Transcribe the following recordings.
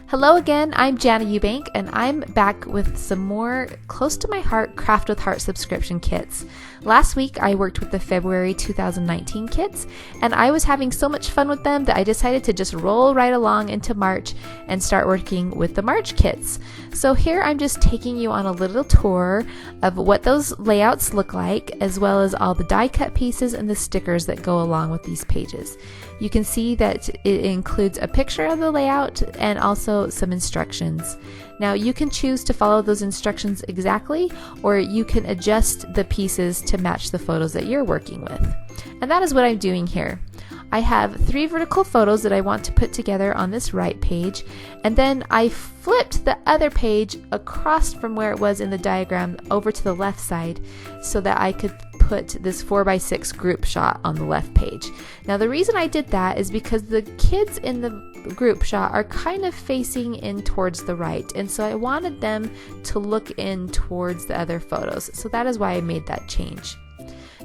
Hello again, I'm Jana Eubank, and I'm back with some more close to my heart Craft with Heart subscription kits. Last week I worked with the February 2019 kits, and I was having so much fun with them that I decided to just roll right along into March and start working with the March kits. So here I'm just taking you on a little tour of what those layouts look like, as well as all the die cut pieces and the stickers that go along with these pages. You can see that it includes a picture of the layout and also some instructions. Now you can choose to follow those instructions exactly, or you can adjust the pieces to match the photos that you're working with. And that is what I'm doing here. I have 3 vertical photos that I want to put together on this right page, and then I flipped the other page across from where it was in the diagram over to the left side so that I could put this 4x6 group shot on the left page. Now the reason I did that is because the kids in the group shot are kind of facing in towards the right, and so I wanted them to look in towards the other photos. So that is why I made that change.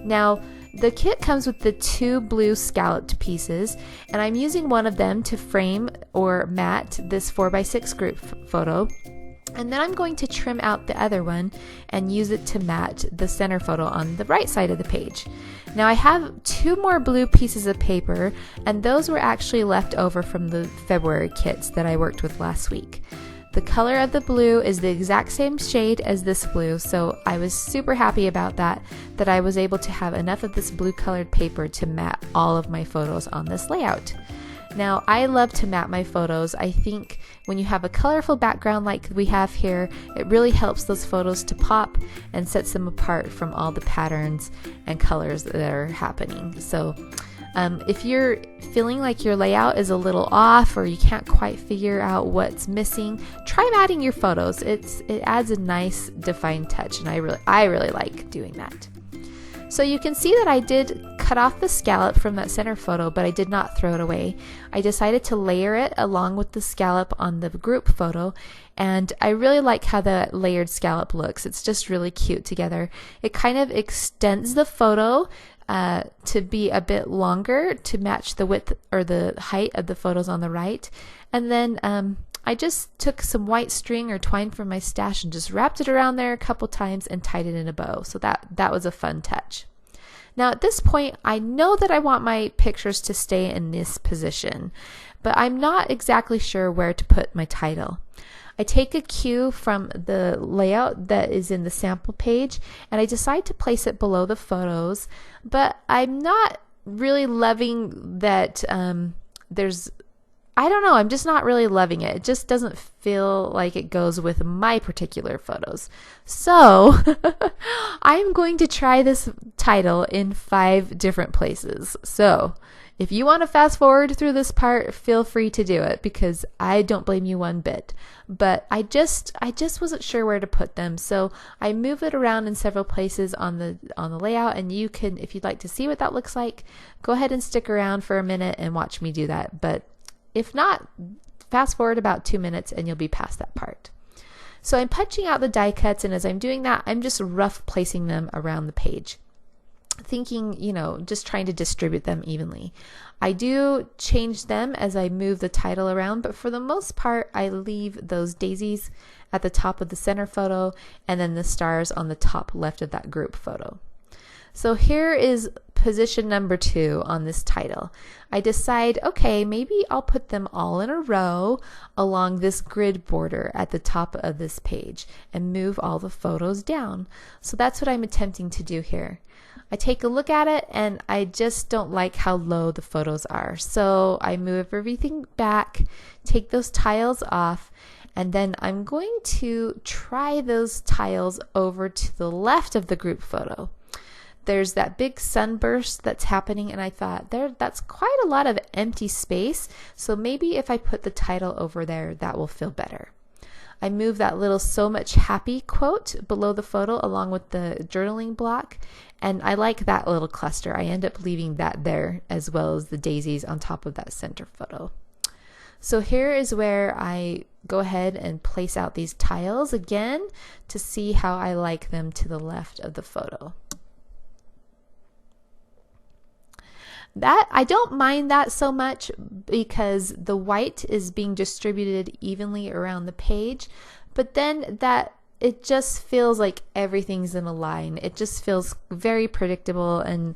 Now the kit comes with the 2 blue scalloped pieces, and I'm using one of them to frame or mat this 4x6 group photo. And then I'm going to trim out the other one and use it to mat the center photo on the right side of the page. Now I have 2 more blue pieces of paper, and those were actually left over from the February kits that I worked with last week. The color of the blue is the exact same shade as this blue, so I was super happy about that I was able to have enough of this blue colored paper to mat all of my photos on this layout. Now, I love to mat my photos. I think when you have a colorful background like we have here, it really helps those photos to pop and sets them apart from all the patterns and colors that are happening. So if you're feeling like your layout is a little off or you can't quite figure out what's missing, try matting your photos. It adds a nice defined touch, and I really like doing that. So you can see that I did cut off the scallop from that center photo, but I did not throw it away. I decided to layer it along with the scallop on the group photo, and I really like how the layered scallop looks. It's just really cute together. It kind of extends the photo to be a bit longer to match the width or the height of the photos on the right. And then I just took some white string or twine from my stash and just wrapped it around there a couple times and tied it in a bow. So that was a fun touch. Now at this point, I know that I want my pictures to stay in this position, but I'm not exactly sure where to put my title. I take a cue from the layout that is in the sample page, and I decide to place it below the photos, but I'm not really loving that I don't know, I'm just not really loving it. It just doesn't feel like it goes with my particular photos. So I'm going to try this title in 5 different places. So if you want to fast forward through this part, feel free to do it, because I don't blame you one bit. But I just wasn't sure where to put them. So I move it around in several places on the layout, and you can, if you'd like to see what that looks like, go ahead and stick around for a minute and watch me do that. But if not, fast forward about 2 minutes and you'll be past that part. So I'm punching out the die cuts, and as I'm doing that, I'm just rough placing them around the page, thinking, just trying to distribute them evenly. I do change them as I move the title around, but for the most part, I leave those daisies at the top of the center photo and then the stars on the top left of that group photo. So here is position number 2 on this title. I decide, okay, maybe I'll put them all in a row along this grid border at the top of this page and move all the photos down. So that's what I'm attempting to do here. I take a look at it, and I just don't like how low the photos are. So I move everything back, take those tiles off, and then I'm going to try those tiles over to the left of the group photo. There's that big sunburst that's happening, and I thought that's quite a lot of empty space, so maybe if I put the title over there, that will feel better. I move that little "so much happy" quote below the photo along with the journaling block, and I like that little cluster. I end up leaving that there, as well as the daisies on top of that center photo. So here is where I go ahead and place out these tiles again to see how I like them to the left of the photo. That I don't mind that so much because the white is being distributed evenly around the page, but then that it just feels like everything's in a line. It just feels very predictable, and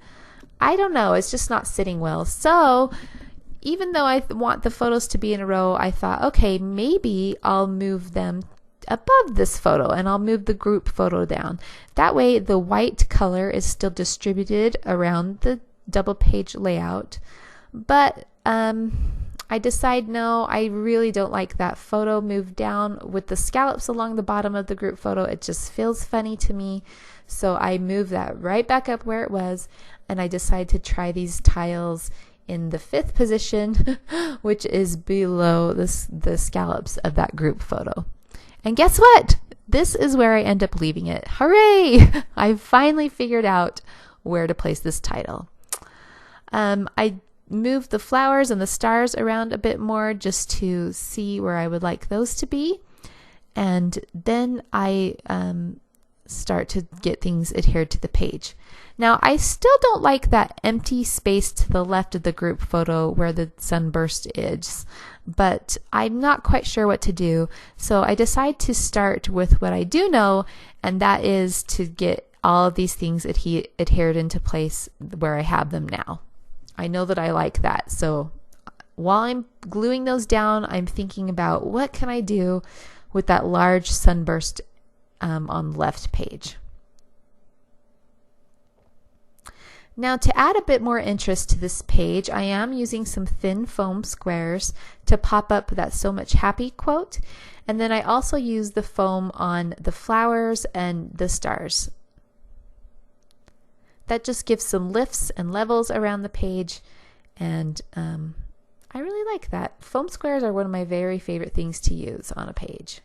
I don't know, it's just not sitting well. So even though I want the photos to be in a row, I thought, okay, maybe I'll move them above this photo and I'll move the group photo down. That way the white color is still distributed around the double page layout. But I decide no, I really don't like that photo moved down with the scallops along the bottom of the group photo. It just feels funny to me. So I move that right back up where it was, and I decide to try these tiles in the 5th position, which is below the scallops of that group photo. And guess what? This is where I end up leaving it. Hooray! I finally figured out where to place this title. I moved the flowers and the stars around a bit more just to see where I would like those to be. And then I start to get things adhered to the page. Now, I still don't like that empty space to the left of the group photo where the sunburst is, but I'm not quite sure what to do. So I decide to start with what I do know, and that is to get all of these things adhered into place where I have them now. I know that I like that. So while I'm gluing those down, I'm thinking about what can I do with that large sunburst on the left page. Now, to add a bit more interest to this page, I am using some thin foam squares to pop up that "so much happy" quote. And then I also use the foam on the flowers and the stars. That just gives some lifts and levels around the page, and I really like that. Foam squares are one of my very favorite things to use on a page.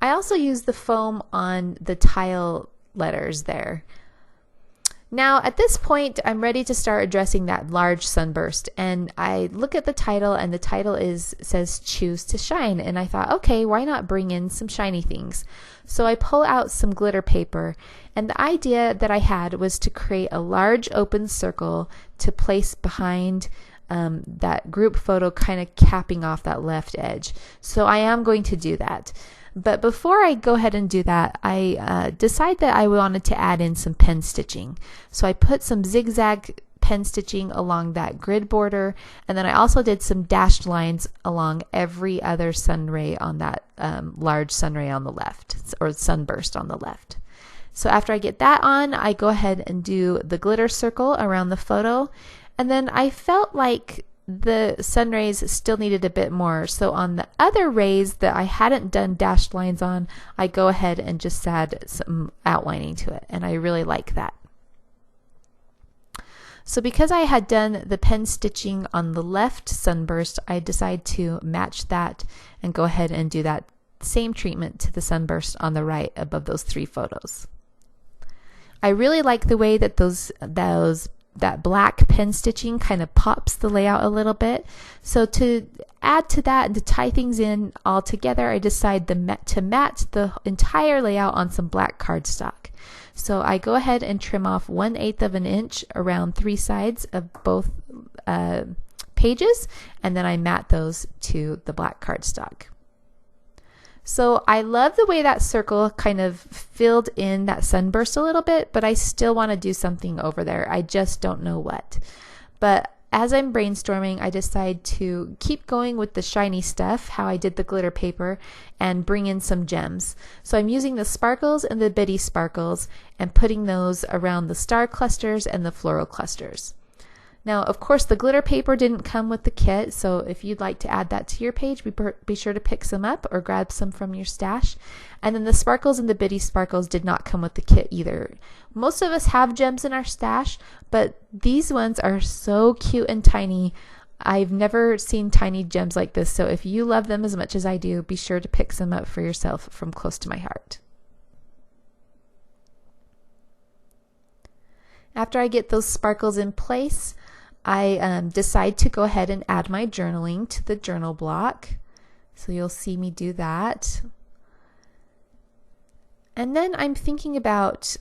I also use the foam on the tile letters there. Now at this point, I'm ready to start addressing that large sunburst, and I look at the title, and the title says "Choose to Shine," and I thought, okay, why not bring in some shiny things? So I pull out some glitter paper, and the idea that I had was to create a large open circle to place behind that group photo, kind of capping off that left edge. So I am going to do that. But before I go ahead and do that, I decide that I wanted to add in some pen stitching. So I put some zigzag pen stitching along that grid border, and then I also did some dashed lines along every other sun ray on that large sun ray on the left, or sunburst on the left. So after I get that on, I go ahead and do the glitter circle around the photo, and then I felt like the sun rays still needed a bit more. So on the other rays that I hadn't done dashed lines on, I go ahead and just add some outlining to it, and I really like that. So because I had done the pen stitching on the left sunburst, I decided to match that and go ahead and do that same treatment to the sunburst on the right above those 3 photos. I really like the way that that black pen stitching kind of pops the layout a little bit. So to add to that and to tie things in all together, I decide to mat the entire layout on some black cardstock. So I go ahead and trim off 1/8 of an inch around 3 sides of both pages, and then I mat those to the black cardstock. So I love the way that circle kind of filled in that sunburst a little bit, but I still want to do something over there. I just don't know what. But as I'm brainstorming, I decide to keep going with the shiny stuff, how I did the glitter paper, and bring in some gems. So I'm using the sparkles and the bitty sparkles and putting those around the star clusters and the floral clusters. Now, of course, the glitter paper didn't come with the kit, so if you'd like to add that to your page, be sure to pick some up or grab some from your stash. And then the sparkles and the bitty sparkles did not come with the kit either. Most of us have gems in our stash, but these ones are so cute and tiny. I've never seen tiny gems like this, so if you love them as much as I do, be sure to pick some up for yourself from close to my heart. After I get those sparkles in place, I decide to go ahead and add my journaling to the journal block. So you'll see me do that. And then I'm thinking about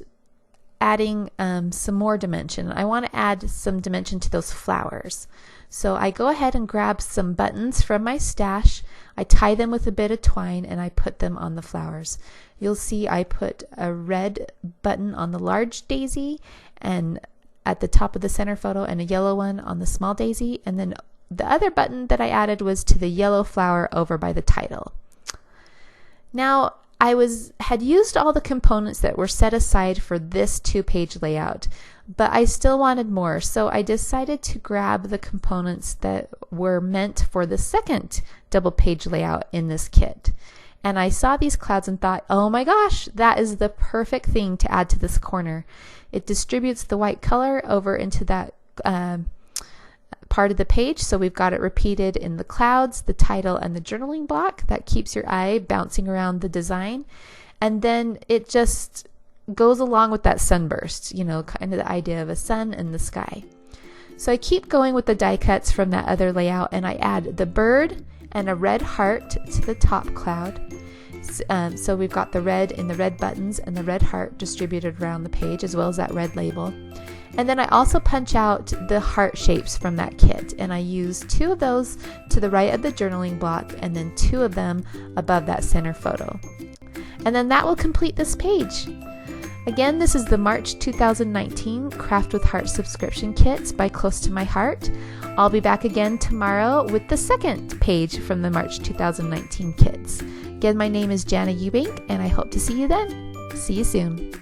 adding some more dimension. I want to add some dimension to those flowers. So I go ahead and grab some buttons from my stash. I tie them with a bit of twine and I put them on the flowers. You'll see I put a red button on the large daisy and at the top of the center photo, and a yellow one on the small daisy, and then the other button that I added was to the yellow flower over by the title. Now I had used all the components that were set aside for this 2-page layout, but I still wanted more, so I decided to grab the components that were meant for the second double-page layout in this kit. And I saw these clouds and thought, oh my gosh, that is the perfect thing to add to this corner. It distributes the white color over into that part of the page, so we've got it repeated in the clouds, the title, and the journaling block. That keeps your eye bouncing around the design. And then it just goes along with that sunburst, kind of the idea of a sun in the sky. So I keep going with the die cuts from that other layout, and I add the bird and a red heart to the top cloud. So we've got the red in the red buttons and the red heart distributed around the page, as well as that red label. And then I also punch out the heart shapes from that kit, and I use 2 of those to the right of the journaling block and then 2 of them above that center photo. And then that will complete this page. Again, this is the March 2019 Craft with Heart subscription kits by Close to My Heart. I'll be back again tomorrow with the second page from the March 2019 kits. Again, my name is Jana Eubank, and I hope to see you then. See you soon.